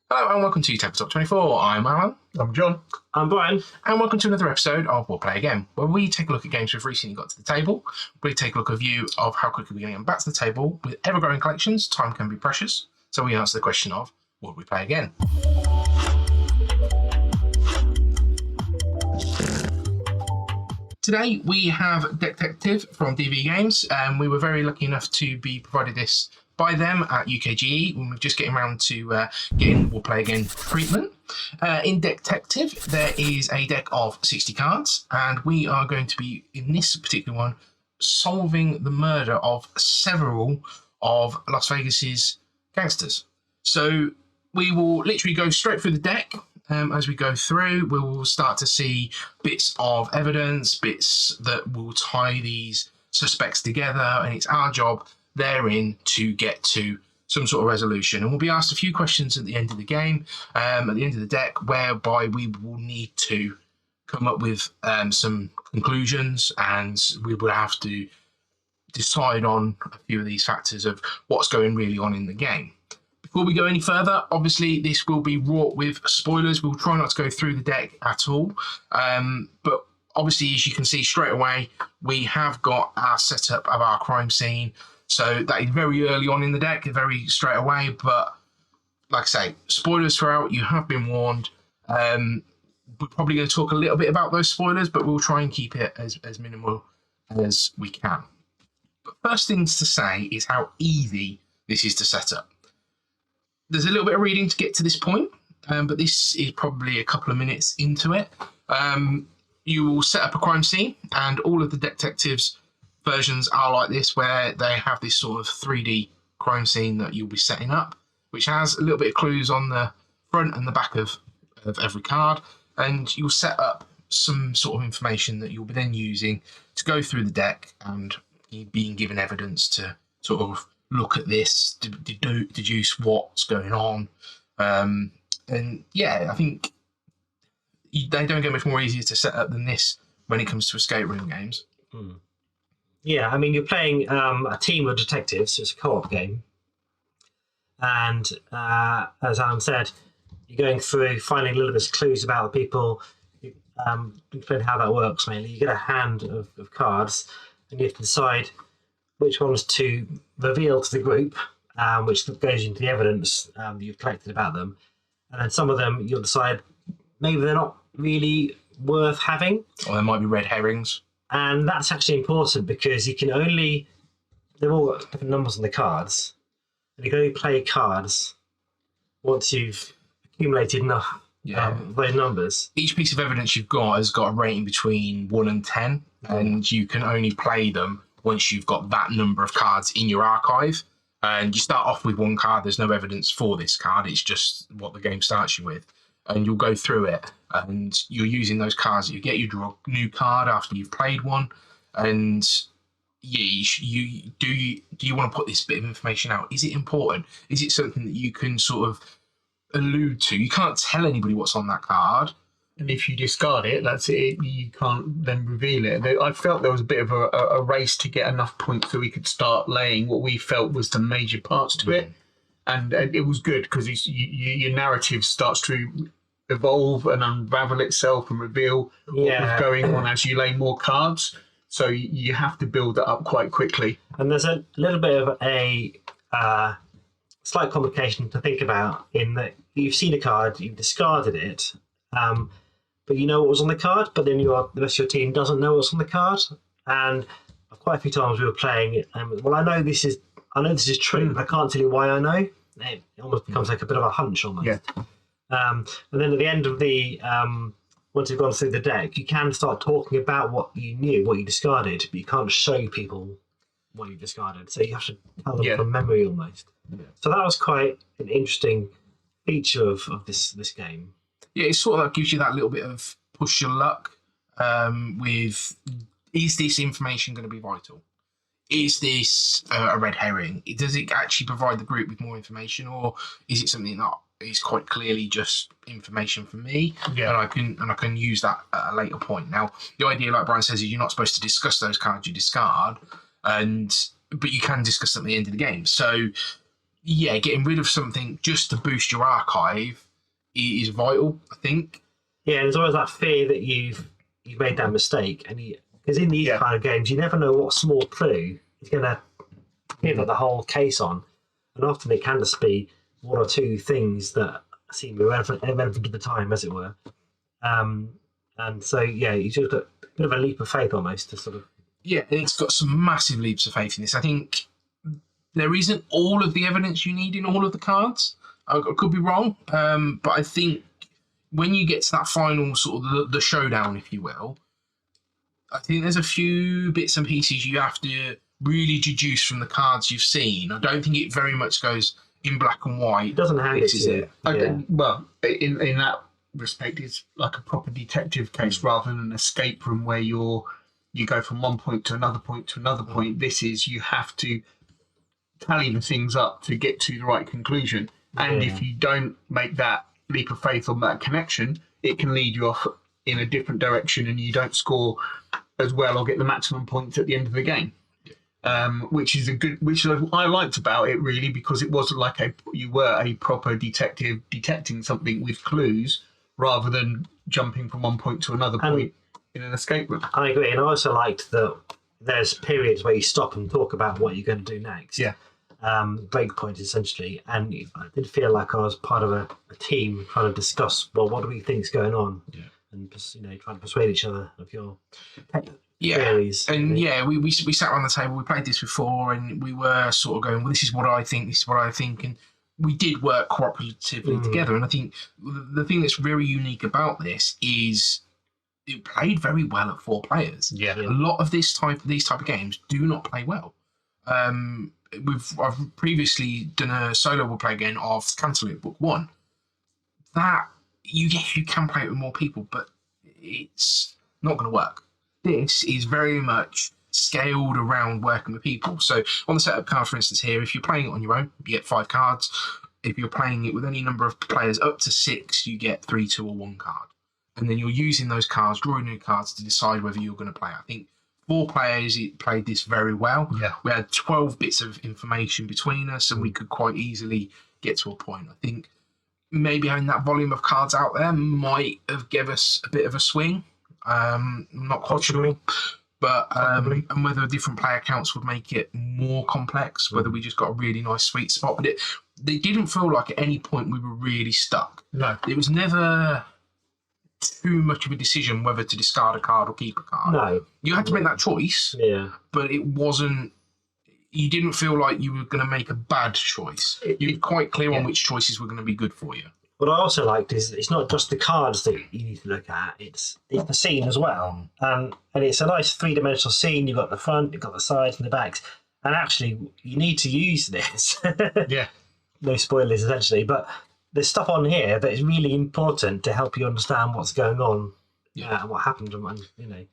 Hello and welcome to Tabletop 24. I'm Alan. I'm John. I'm Brian. And welcome to another episode of We'll Play Again, where we take a look at games we've recently got to the table. We take a look at a view of how quickly we're going to get back to the table. With ever-growing collections, time can be precious. So we answer the question of, would we play again? Today we have Decktective from DV Games. We were very lucky enough to be provided this by them at UKGE when we're just getting around to getting We'll Play Again treatment. In Decktective, there is a deck of 60 cards, and we are going to be, in this particular one, solving the murder of several of Las Vegas's gangsters. So we will literally go straight through the deck. As we go through, we will start to see bits of evidence, bits that will tie these suspects together, and it's our job therein to get to some sort of resolution. And we'll be asked a few questions at the end of the game, at the end of the deck, whereby we will need to come up with some conclusions, and we will have to decide on a few of these factors of what's going really on in the game. Before we go any further, obviously this will be wrought with spoilers. We'll try not to go through the deck at all, but obviously, as you can see straight away, we have got our setup of our crime scene. So that is very early on in the deck, very straight away. But like I say, spoilers throughout, you have been warned. We're probably going to talk a little bit about those spoilers, but we'll try and keep it as minimal as we can. But first things to say is how easy this is to set up. There's a little bit of reading to get to this point, but this is probably a couple of minutes into it. You will set up a crime scene, and all of the Decktectives versions are like this, where they have this sort of 3D crime scene that you'll be setting up, which has a little bit of clues on the front and the back of every card, and you'll set up some sort of information that you'll be then using to go through the deck and being given evidence to sort of look at this, deduce what's going on. And yeah, I think they don't get much more easier to set up than this when it comes to escape room games. Yeah, I mean, you're playing a team of detectives, so it's a co-op game. And as Alan said, you're going through, finding little bits of clues about the people, explain how that works mainly. You get a hand of cards, and you have to decide which ones to reveal to the group, which goes into the evidence that you've collected about them. And then some of them you'll decide maybe they're not really worth having. Or there might be red herrings. And that's actually important because you can only, they've all got different numbers on the cards, and you can only play cards once you've accumulated enough those numbers. Each piece of evidence you've got has got a rating between 1 and 10, and you can only play them once you've got that number of cards in your archive. And you start off with one card, there's no evidence for this card, it's just what the game starts you with. And you'll go through it, and you're using those cards that you get. You draw a new card after you've played one, and do you want to put this bit of information out? Is it important? Is it something that you can sort of allude to? You can't tell anybody what's on that card. And if you discard it, that's it. You can't then reveal it. I felt there was a bit of a race to get enough points so we could start laying what we felt was the major parts to it. And it was good because your narrative starts to evolve and unravel itself and reveal what was going on as you lay more cards. So you have to build it up quite quickly. And there's a little bit of a slight complication to think about in that you've seen a card, you've discarded it, but you know what was on the card, but then the rest of your team doesn't know what's on the card. And quite a few times we were playing it, and I know this is true, but I can't tell you why I know. It almost becomes like a bit of a hunch almost. Yeah. And then at the end of the once you've gone through the deck, you can start talking about what you knew, what you discarded, but you can't show people what you discarded. So you have to tell them from memory almost. Yeah. So that was quite an interesting feature of this game. Yeah, it sort of gives you that little bit of push your luck with, is this information going to be vital? Is this a red herring? Does it actually provide the group with more information, or is it something that is quite clearly just information for me, and I can use that at a later point? Now, the idea, like Brian says, is you're not supposed to discuss those cards you discard, but you can discuss them at the end of the game. So yeah, getting rid of something just to boost your archive is vital, I think. Yeah, there's always that fear that you've made that mistake, and because in these kind of games, you never know what small clue is going to pivot the whole case on, and often it can just be one or two things that seem irrelevant at the time, as it were. And so, yeah, you just got a bit of a leap of faith almost to sort of. Yeah, and it's got some massive leaps of faith in this. I think there isn't all of the evidence you need in all of the cards. I could be wrong, but I think when you get to that final sort of the showdown, if you will, I think there's a few bits and pieces you have to really deduce from the cards you've seen. I don't think it very much goes in black and white. It doesn't have this is it. Well, in that respect, it's like a proper detective case rather than an escape room where you go from one point to another point to another point. This is, you have to tally the things up to get to the right conclusion. And if you don't make that leap of faith on that connection, it can lead you off in a different direction and you don't score as well or get the maximum points at the end of the game. Which I liked about it, really, because it wasn't like you were a proper detective detecting something with clues rather than jumping from one point to another point in an escape room. I agree, and I also liked that there's periods where you stop and talk about what you're going to do next. Yeah. Break point, essentially. And I did feel like I was part of a team trying to discuss, well, what do we think's going on? Yeah. And just, trying to persuade each other of your theories. And we sat around the table, we played this before, and we were sort of going, well, this is what I think, and we did work cooperatively together. And I think the thing that's very unique about this is it played very well at 4 players. Yeah. A lot of these type of games do not play well. I've previously done a solo role play again of Cantaloupe Book 1. That you can play it with more people, but it's not going to work. This is very much scaled around working with people. So on the setup card, for instance, here, if you're playing it on your own, you get 5 cards. If you're playing it with any number of players up to 6, you get 3, 2, or 1 card. And then you're using those cards, drawing new cards to decide whether you're going to play. I think 4 players played this very well. Yeah. We had 12 bits of information between us, and we could quite easily get to a point. I think maybe having that volume of cards out there might have given us a bit of a swing. Not quite sure, but and whether different player counts would make it more complex, whether we just got a really nice sweet spot. But they didn't feel like at any point we were really stuck. No. It was never too much of a decision whether to discard a card or keep a card. No. You had to make that choice, but it wasn't, you didn't feel like you were going to make a bad choice. You were quite clear on which choices were going to be good for you. What I also liked is it's not just the cards that you need to look at, it's the scene as well. And it's a nice 3-dimensional scene. You've got the front, you've got the sides and the backs. And actually, you need to use this. Yeah. No spoilers, essentially. But there's stuff on here that is really important to help you understand what's going on and what happened. And,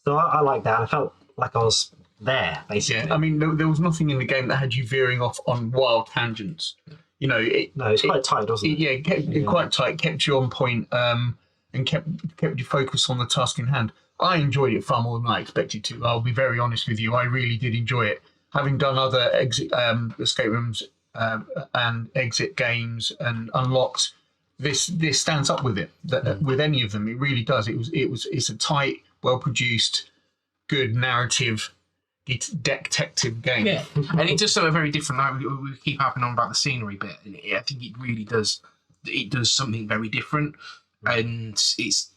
So I like that. I felt like I was there, basically. Yeah, I mean, there was nothing in the game that had you veering off on wild tangents. It's quite tight, wasn't it? Yeah, it kept quite tight, kept you on point, and kept you focused on the task in hand. I enjoyed it far more than I expected to. I'll be very honest with you. I really did enjoy it. Having done other escape rooms and exit games and unlocked, this stands up with it. With any of them, it really does. It's a tight, well produced, good narrative detective game. Yeah, and it does something very different. Like we keep harping on about the scenery bit, and I think it really does. It does something very different, and it's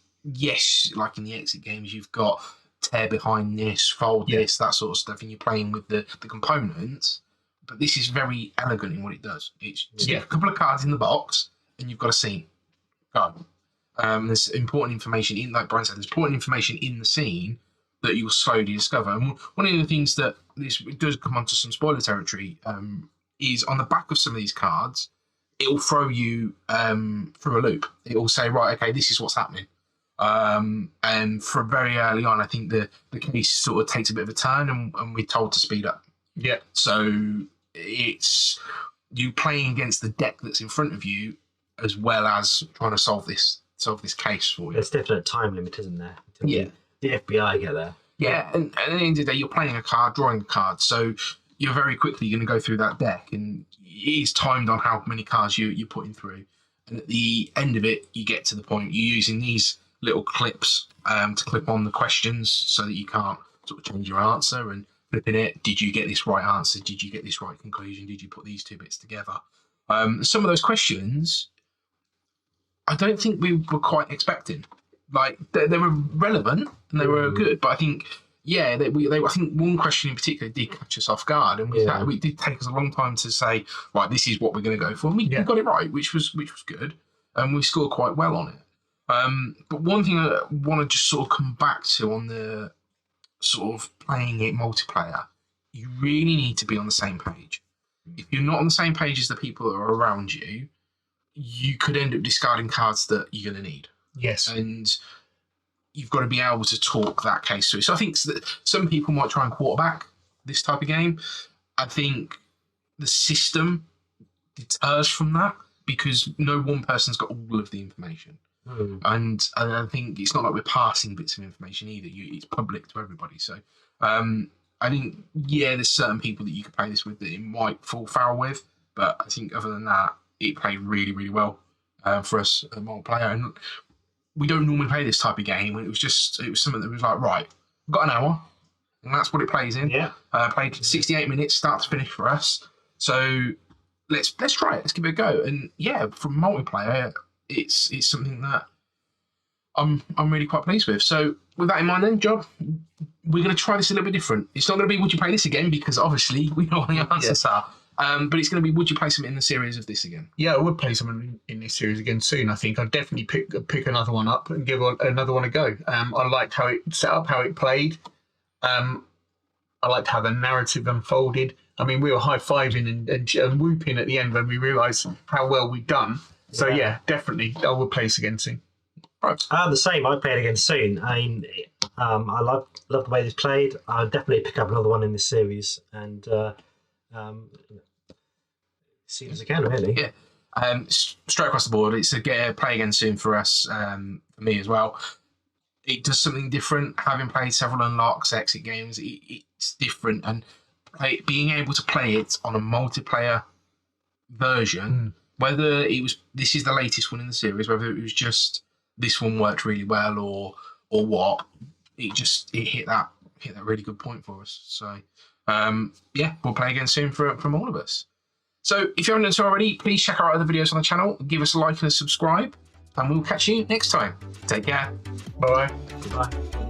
like in the exit games, you've got tear behind this, fold this, that sort of stuff, and you're playing with the components. But this is very elegant in what it does. It's a couple of cards in the box, and you've got a scene. Go. There's important information in, like Brian said, there's important information in the scene that you'll slowly discover. And one of the things that this does come onto some spoiler territory is on the back of some of these cards, it will throw you through a loop. It will say, right, okay, this is what's happening. And from very early on, I think the case sort of takes a bit of a turn, and we're told to speed up. Yeah. So it's you playing against the deck that's in front of you, as well as trying to solve this case for you. There's definitely a time limit, isn't there? Yeah. The FBI get there. Yeah, and at the end of the day, you're playing a card, drawing a card. So you're very quickly going to go through that deck, and it is timed on how many cards you're putting through. And at the end of it, you get to the point you're using these little clips to clip on the questions so that you can't sort of change your answer, and flipping it. Did you get this right answer? Did you get this right conclusion? Did you put these two bits together? Some of those questions, I don't think we were quite expecting. Like they were relevant and they were good, but I think I think one question in particular did catch us off guard, and it did take us a long time to say, right, this is what we're going to go for, and we got it right, which was good, and we scored quite well on it. But one thing I want to just sort of come back to on the sort of playing it multiplayer, you really need to be on the same page. If you're not on the same page as the people that are around you, you could end up discarding cards that you're going to need. Yes. And you've got to be able to talk that case through. So I think that some people might try and quarterback this type of game. I think the system deters from that because no one person's got all of the information. And I think it's not like we're passing bits of information either. It's public to everybody. So I think, there's certain people that you could play this with that it might fall foul with. But I think other than that, it played really, really well for us at multiplayer. And we don't normally play this type of game. It was something that was like, right, we've got an hour, and that's what it plays in. Yeah. Played 68 minutes, start to finish for us. So let's try it. Let's give it a go. And from multiplayer, it's something that I'm really quite pleased with. So with that in mind, then, Job, we're going to try this a little bit different. It's not going to be would you play this again, because obviously we know what the answers are. But it's going to be would you play something in the series of this again? Yeah, I would play something in this series again soon. I think I'd definitely pick another one up and give another one a go. I liked how it set up, how it played. I liked how the narrative unfolded. I mean, we were high-fiving and whooping at the end when we realised how well we'd done. So definitely, I would play this again soon. Right. The same. I'd play it again soon. I mean, I love the way this played. I'd definitely pick up another one in this series and see this again. Really. Yeah. Straight across the board, it's a play again soon for us. For me as well. It does something different. Having played several unlocks, exit games, it's different, and being able to play it on a multiplayer version, whether this is the latest one in the series, whether it was just this one worked really well or what, it hit that really good point for us. So we'll play again soon from all of us. So if you haven't done so already, please check out our other videos on the channel, give us a like and a subscribe, and we'll catch you next time. Take care. Bye. Bye.